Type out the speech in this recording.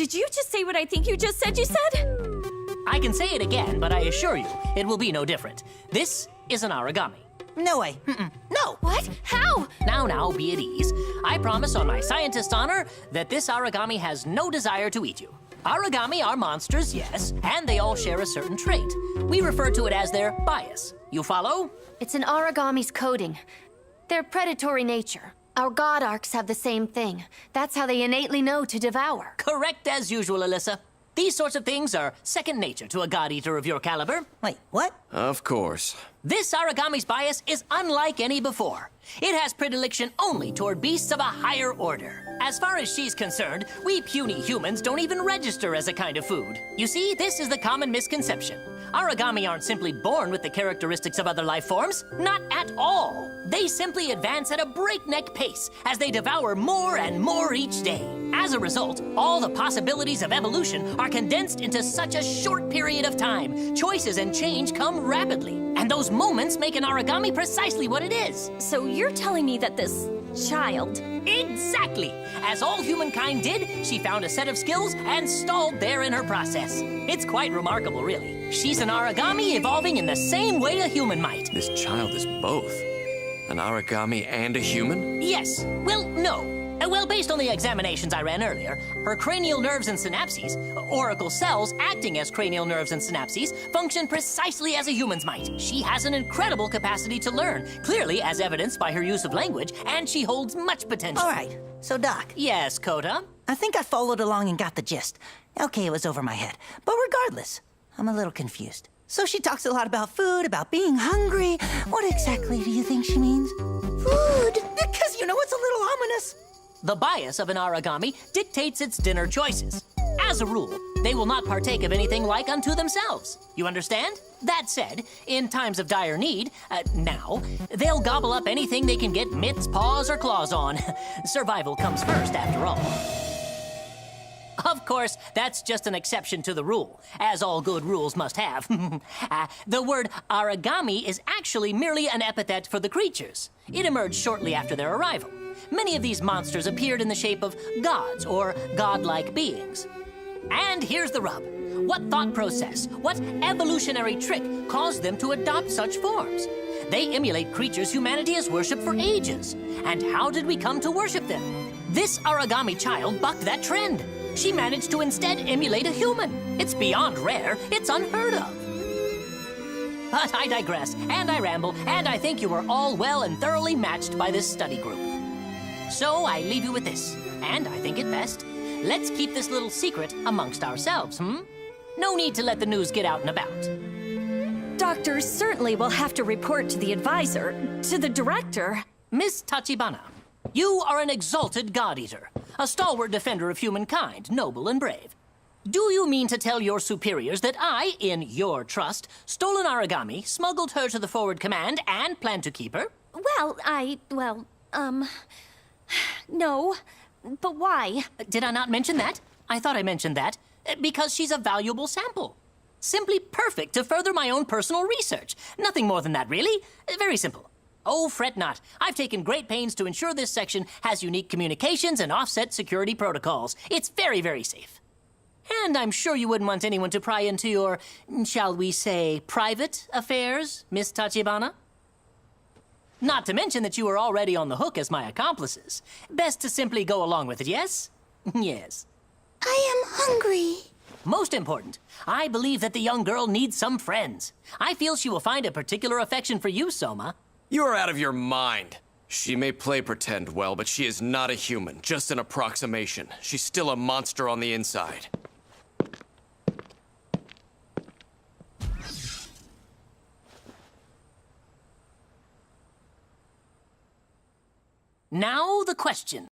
Did you just say what I think you just said you said? I can say it again, but I assure you, it will be no different. This is an origami. No way. No. What? How? Now, be at ease. I promise on my scientist honor that this origami has no desire to eat you. Origami are monsters, yes, and they all share a certain trait. We refer to it as their bias. You follow? It's an origami's coding. Their predatory nature. Our god arcs have the same thing. That's how they innately know to devour. Correct as usual, Alyssa. These sorts of things are second nature to a god eater of your caliber. Wait, what? Of course. This origami's bias is unlike any before. It has predilection only toward beasts of a higher order. As far as she's concerned, we puny humans don't even register as a kind of food. You see, this is the common misconception. Origami aren't simply born with the characteristics of other life forms. Not at all. They simply advance at a breakneck pace as they devour more and more each day. As a result, all the possibilities of evolution are condensed into such a short period of time. Choices and change come rapidly, and those moments make an origami precisely what it is. So you're telling me that this child... Exactly! As all humankind did, she found a set of skills and stalled there in her process. It's quite remarkable, really. She's an origami evolving in the same way a human might. This child is both. An origami and a human? Yes. Well, no. Well, based on the examinations I ran earlier, her cranial nerves and synapses, oracle cells acting as cranial nerves and synapses, function precisely as a human's might. She has an incredible capacity to learn, clearly as evidenced by her use of language, and she holds much potential. All right. So, Doc. Yes, Coda? I think I followed along and got the gist. Okay, it was over my head. But regardless, I'm a little confused. So she talks a lot about food, about being hungry. What exactly do you think she means? Food! Because, you know, it's a little ominous. The bias of an origami dictates its dinner choices. As a rule, they will not partake of anything like unto themselves. You understand? That said, in times of dire need, now, they'll gobble up anything they can get mitts, paws, or claws on. Survival comes first, after all. Of course, that's just an exception to the rule, as all good rules must have. The word origami is actually merely an epithet for the creatures. It emerged shortly after their arrival. Many of these monsters appeared in the shape of gods or godlike beings. And here's the rub. What thought process, what evolutionary trick caused them to adopt such forms? They emulate creatures humanity has worshipped for ages. And how did we come to worship them? This origami child bucked that trend. She managed to instead emulate a human. It's beyond rare. It's unheard of. But I digress, and I ramble, and I think you are all well and thoroughly matched by this study group. So I leave you with this, and I think it best. Let's keep this little secret amongst ourselves, No need to let the news get out and about. Doctors certainly will have to report to the advisor, to the director. Miss Tachibana, you are an exalted god-eater, a stalwart defender of humankind, noble and brave. Do you mean to tell your superiors that I, in your trust, stole an origami, smuggled her to the forward command, and plan to keep her? Well, no. But why? Did I not mention that? I thought I mentioned that. Because she's a valuable sample. Simply perfect to further my own personal research. Nothing more than that, really. Very simple. Oh, fret not. I've taken great pains to ensure this section has unique communications and offset security protocols. It's very, very safe. And I'm sure you wouldn't want anyone to pry into your, shall we say, private affairs, Miss Tachibana? Not to mention that you are already on the hook as my accomplices. Best to simply go along with it, yes? Yes. I am hungry. Most important, I believe that the young girl needs some friends. I feel she will find a particular affection for you, Soma. You are out of your mind. She may play pretend well, but she is not a human, just an approximation. She's still a monster on the inside. Now the question.